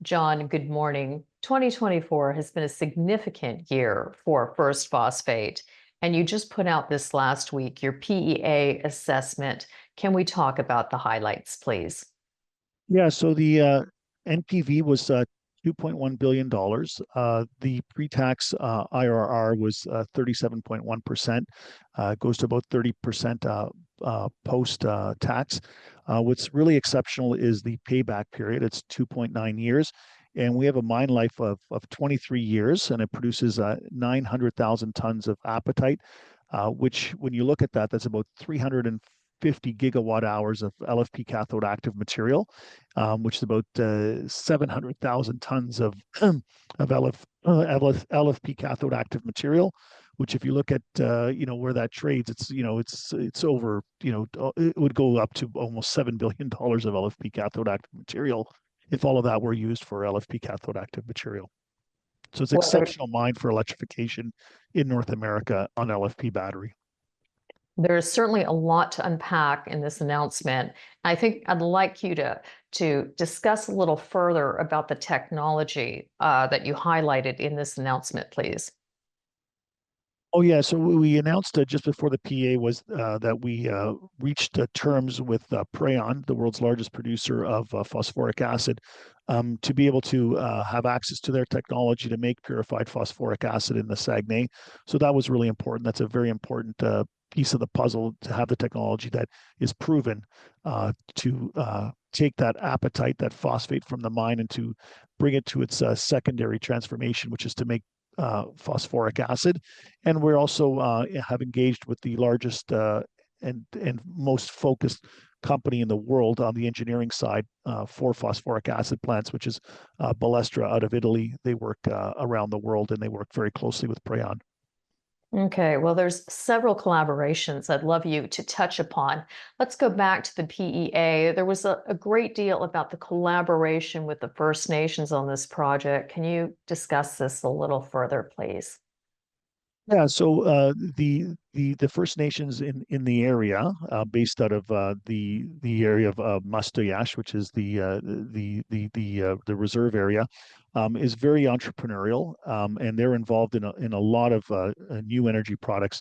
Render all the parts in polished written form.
John, good morning. 2024 has been a significant year for First Phosphate, and you just put out this last week your PEA assessment. Can we talk about the highlights, please? Yeah, so the NPV was $2.1 billion. The pre-tax IRR was 37.1%, goes to about 30% post-tax. What's really exceptional is the payback period. It's 2.9 years. And we have a mine life of 23 years, and it produces 900,000 tons of apatite, which, when you look at that, that's about 350 gigawatt hours of LFP cathode active material, which is about 700,000 tons of LFP cathode active material. Which, if you look at where that trades, it's over, it would go up to almost $7 billion of LFP cathode active material if all of that were used for LFP cathode active material. So it's an exceptional mine for electrification in North America on LFP battery. There's certainly a lot to unpack in this announcement. I think I'd like you to discuss a little further about the technology that you highlighted in this announcement, please. Oh, yeah. So we announced just before the PA was that we reached terms with Prayon, the world's largest producer of phosphoric acid, to be able to have access to their technology to make purified phosphoric acid in the Saguenay. So that was really important. That's a very important piece of the puzzle, to have the technology that is proven to take that apatite, that phosphate from the mine, and to bring it to its secondary transformation, which is to make phosphoric acid. And we're also have engaged with the largest and most focused company in the world on the engineering side for phosphoric acid plants, which is Balestra out of Italy. They work around the world, and they work very closely with Prayon. Okay, well, there's several collaborations I'd love you to touch upon. Let's go back to the PEA. There was a great deal about the collaboration with the First Nations on this project. Can you discuss this a little further, please? Yeah, so the First Nations in the area, based out of the area of Mustayash, which is the reserve area, is very entrepreneurial, and they're involved in a lot of new energy projects.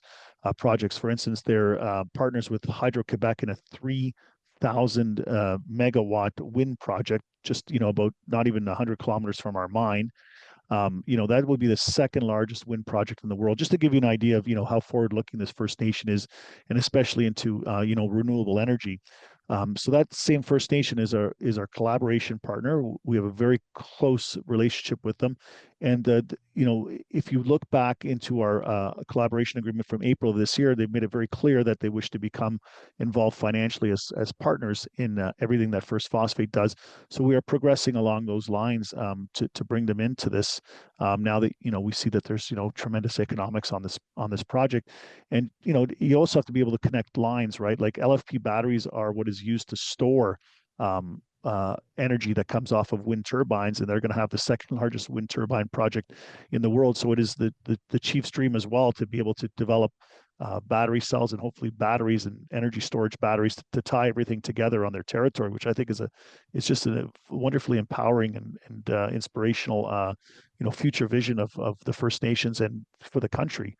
For instance, they're partners with Hydro-Quebec in a 3,000 megawatt wind project, just about not even 100 kilometers from our mine. That would be the second largest wind project in the world, just to give you an idea of how forward looking this First Nation is, and especially into renewable energy. So that same First Nation is our collaboration partner. We have a very close relationship with them, and if you look back into our collaboration agreement from April of this year, they've made it very clear that they wish to become involved financially as partners in everything that First Phosphate does. So we are progressing along those lines to bring them into this. Now that we see that there's tremendous economics on this project, and you also have to be able to connect lines, right? Like LFP batteries are what is used to store energy that comes off of wind turbines, and they're going to have the second largest wind turbine project in the world. So it is the chief's dream as well to be able to develop battery cells, and hopefully batteries and energy storage batteries to tie everything together on their territory, which I think is just a wonderfully empowering and inspirational future vision of the First Nations and for the country.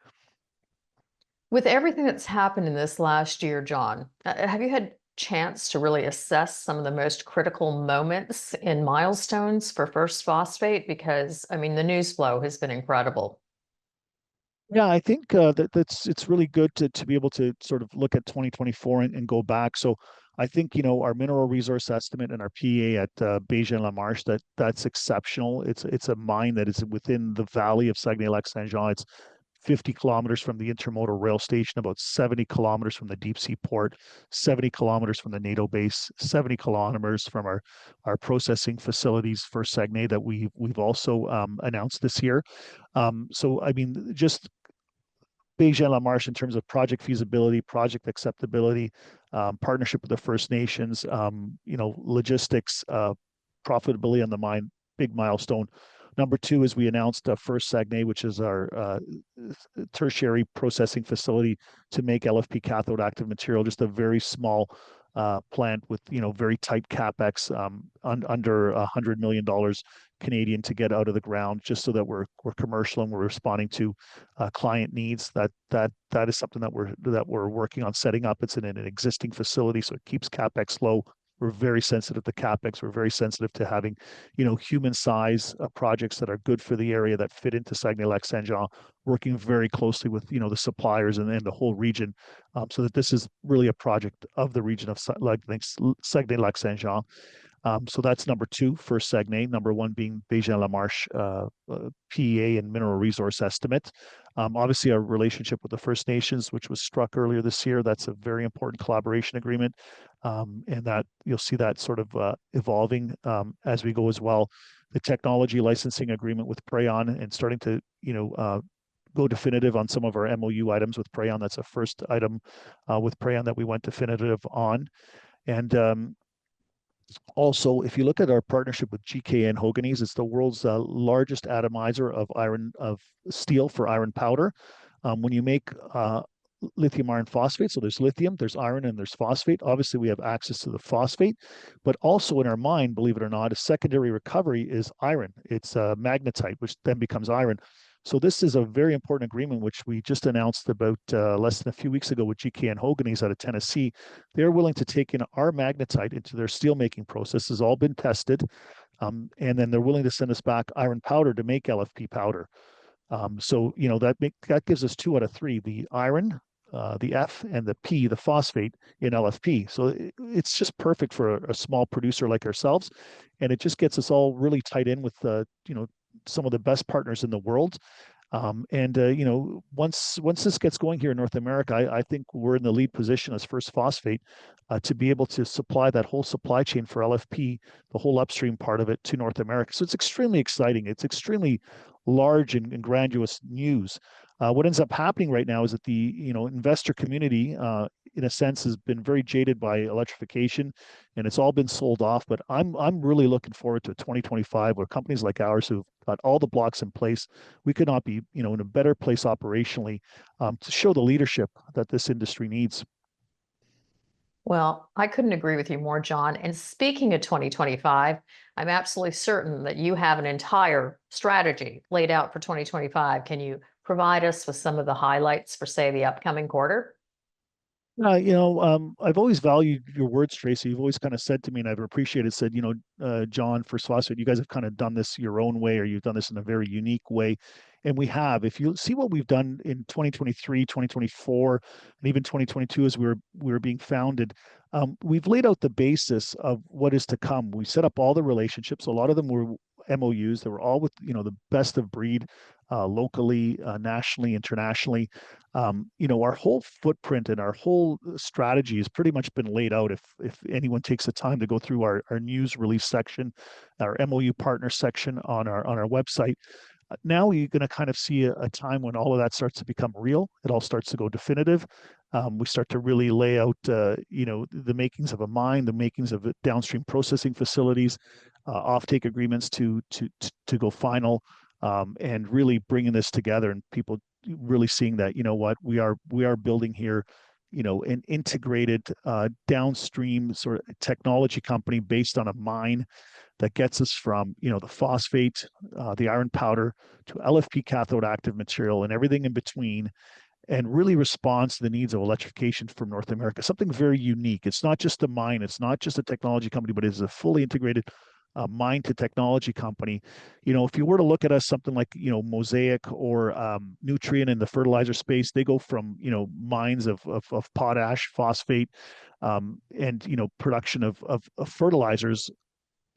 With everything that's happened in this last year, John, have you had chance to really assess some of the most critical moments in milestones for First Phosphate? Because, I mean, the news flow has been incredible. Yeah, I think it's really good to be able to sort of look at 2024 and go back. So I think our mineral resource estimate and our PEA at Bégin-Lamarche, that's exceptional. It's a mine that is within the valley of Saguenay-Lac-Saint-Jean. It's 50 kilometers from the intermodal rail station, about 70 kilometers from the deep sea port, 70 kilometers from the NATO base, 70 kilometers from our processing facilities for Saguenay that we've also announced this year. So I mean, just Bégin-Lamarche in terms of project feasibility, project acceptability, partnership with the First Nations, logistics, profitability on the mine, big milestone. Number two is we announced First Saguenay, which is our tertiary processing facility to make LFP cathode active material, just a very small plant with very tight capex, under $100 million Canadian to get out of the ground, just so that we're commercial and we're responding to client needs. That is something that we're working on setting up. It's in an existing facility, so it keeps capex low. We're very sensitive to capex. We're very sensitive to having, human size projects that are good for the area that fit into Saguenay-Lac-Saint-Jean, working very closely with, the suppliers and the whole region, so that this is really a project of the region of Saguenay-Lac-Saint-Jean. So that's number two, First Saguenay. Number one being Bégin-Lamarche PEA and mineral resource estimate. Obviously, our relationship with the First Nations, which was struck earlier this year, that's a very important collaboration agreement, and that you'll see that sort of evolving as we go as well. The technology licensing agreement with Prayon and starting to, go definitive on some of our MOU items with Prayon. That's a first item with Prayon that we went definitive on. And also, if you look at our partnership with GKN Hoganese, it's the world's largest atomizer of steel for iron powder. When you make lithium iron phosphate, so there's lithium, there's iron, and there's phosphate. Obviously, we have access to the phosphate, but also in our mine, believe it or not, a secondary recovery is iron. It's magnetite, which then becomes iron. So this is a very important agreement, which we just announced about less than a few weeks ago with GKN Hoganese out of Tennessee. They're willing to take in our magnetite into their steelmaking process. Has all been tested, and then they're willing to send us back iron powder to make LFP powder. So that gives us 2 out of 3: the iron, the F, and the P, the phosphate in LFP. So it's just perfect for a small producer like ourselves, and it just gets us all really tied in with some of the best partners in the world. Once this gets going here in North America, I think we're in the lead position as First Phosphate to be able to supply that whole supply chain for LFP, the whole upstream part of it, to North America. So it's extremely exciting. It's extremely large and grandiose news. What ends up happening right now is that the investor community, in a sense, has been very jaded by electrification, and it's all been sold off. But I'm really looking forward to 2025, where companies like ours who've got all the blocks in place, we could not be in a better place operationally to show the leadership that this industry needs. Well, I couldn't agree with you more, John. And speaking of 2025, I'm absolutely certain that you have an entire strategy laid out for 2025. Can you provide us with some of the highlights for, say, the upcoming quarter? I've always valued your words, Tracy. You've always kind of said to me, and I've appreciated, said, John, First Phosphate, you guys have kind of done this your own way, or you've done this in a very unique way. And we have. If you see what we've done in 2023, 2024, and even 2022 as we were being founded, we've laid out the basis of what is to come. We set up all the relationships. A lot of them were MOUs. They were all with, the best of breed, locally, nationally, internationally. Our whole footprint and our whole strategy has pretty much been laid out. If anyone takes the time to go through our news release section, our MOU partner section on our website, now you're going to kind of see a time when all of that starts to become real. It all starts to go definitive. We start to really lay out, the makings of a mine, the makings of downstream processing facilities, offtake agreements to go final, and really bringing this together, and people really seeing that, what we are building here, an integrated downstream sort of technology company based on a mine that gets us from, the phosphate, the iron powder, to LFP cathode active material and everything in between, and really responds to the needs of electrification from North America. Something very unique. It's not just a mine, it's not just a technology company, but it's a fully integrated mine to technology company. If you were to look at us, something like, Mosaic or Nutrien in the fertilizer space, they go from, mines of potash, phosphate, and, production of fertilizers,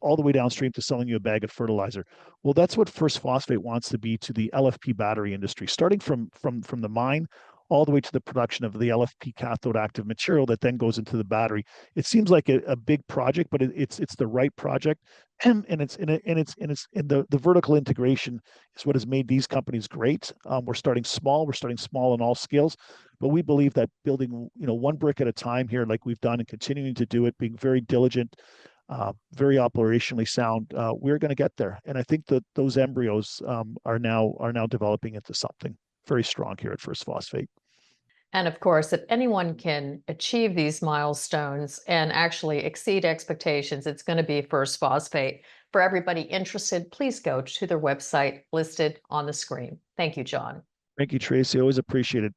all the way downstream to selling you a bag of fertilizer. Well, that's what First Phosphate wants to be to the LFP battery industry, starting from the mine all the way to the production of the LFP cathode active material that then goes into the battery. It seems like a big project, but it's the right project, and the vertical integration is what has made these companies great. We're starting small on all scales, but we believe that building one brick at a time here, like we've done, and continuing to do it, being very diligent, very operationally sound, we're going to get there. And I think that those embryos are now developing into something very strong here at First Phosphate. And of course, if anyone can achieve these milestones and actually exceed expectations, it's going to be First Phosphate. For everybody interested, please go to their website listed on the screen. Thank you, John. Thank you, Tracy. Always appreciate it.